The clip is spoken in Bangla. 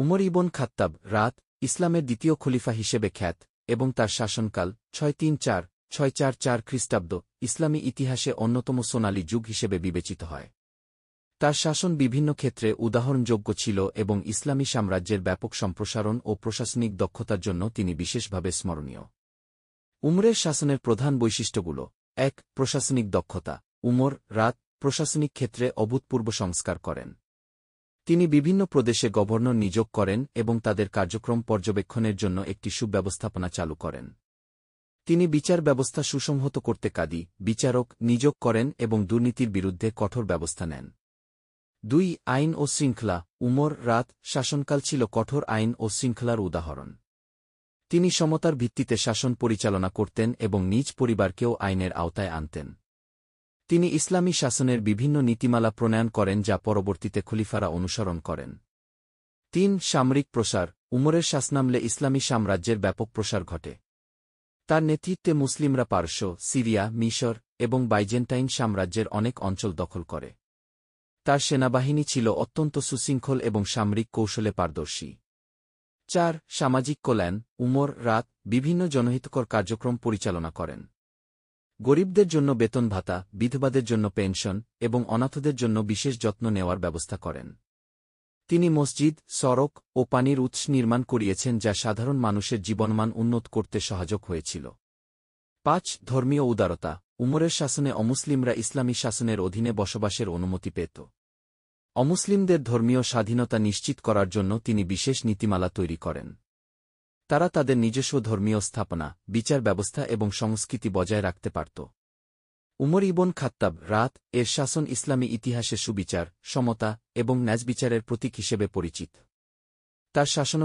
উমর ইবন খাত্তাব রাত ইসলামের দ্বিতীয় খলিফা হিসেবে খ্যাত এবং তার শাসনকাল 634-644 খ্রিস্টাব্দ ইসলামী ইতিহাসে অন্যতম সোনালী যুগ হিসেবে বিবেচিত হয়। তার শাসন বিভিন্ন ক্ষেত্রে উদাহরণযোগ্য ছিল এবং ইসলামী সাম্রাজ্যের ব্যাপক সম্প্রসারণ ও প্রশাসনিক দক্ষতার জন্য তিনি বিশেষভাবে স্মরণীয়। উমরের শাসনের প্রধান বৈশিষ্ট্যগুলো: ১. প্রশাসনিক দক্ষতা। উমর রাত প্রশাসনিক ক্ষেত্রে অভূতপূর্ব সংস্কার করেন। তিনি বিভিন্ন প্রদেশে গভর্নর নিয়োগ করেন এবং তাদের কার্যক্রম পর্যবেক্ষণের জন্য একটি সুব্যবস্থাপনা চালু করেন। তিনি বিচার ব্যবস্থা সুসংহত করতে কাদি, বিচারক নিয়োগ করেন এবং দুর্নীতির বিরুদ্ধে কঠোর ব্যবস্থা নেন। ২. আইন ও শৃঙ্খলা। উমর রাত শাসনকাল ছিল কঠোর আইন ও শৃঙ্খলার উদাহরণ। তিনি সমতার ভিত্তিতে শাসন পরিচালনা করতেন এবং নিজ পরিবারকেও আইনের আওতায় আনতেন। তিনি ইসলামী শাসনের বিভিন্ন নীতিমালা প্রণয়ন করেন যা পরবর্তীতে খলিফারা অনুসরণ করেন। ৩. সামরিক প্রসার। উমরের শাসনামলে ইসলামী সাম্রাজ্যের ব্যাপক প্রসার ঘটে। তার নেতৃত্বে মুসলিমরা পারস্য, সিরিয়া, মিশর এবং বাইজেন্টাইন সাম্রাজ্যের অনেক অঞ্চল দখল করে। তার সেনাবাহিনী ছিল অত্যন্ত সুশৃঙ্খল এবং সামরিক কৌশলে পারদর্শী। ৪. সামাজিক কল্যাণ। উমর রাত বিভিন্ন জনহিতকর কার্যক্রম পরিচালনা করেন। গরিবদের জন্য বেতন ভাতা, বিধবাদের জন্য পেনশন এবং অনাথদের জন্য বিশেষ যত্ন নেওয়ার ব্যবস্থা করেন। তিনি মসজিদ, সড়ক ও পানির উৎস নির্মাণ করিয়েছেন যা সাধারণ মানুষের জীবনমান উন্নত করতে সহায়ক হয়েছিল। ৫. ধর্মীয় উদারতা। উমরের শাসনে অমুসলিমরা ইসলামী শাসনের অধীনে বসবাসের অনুমতি পেত। অমুসলিমদের ধর্মীয় স্বাধীনতা নিশ্চিত করার জন্য তিনি বিশেষ নীতিমালা তৈরি করেন। তারা তাদের নিজস্ব ধর্মীয় স্থাপনা, বিচার ব্যবস্থা এবং সংস্কৃতি বজায় রাখতে পারত। উমর ইবন খাত্তাব রাত এর শাসন ইসলামী ইতিহাসে সুবিচার, সমতা এবং ন্যায়বিচারের প্রতীক হিসেবে পরিচিত। তার শাসন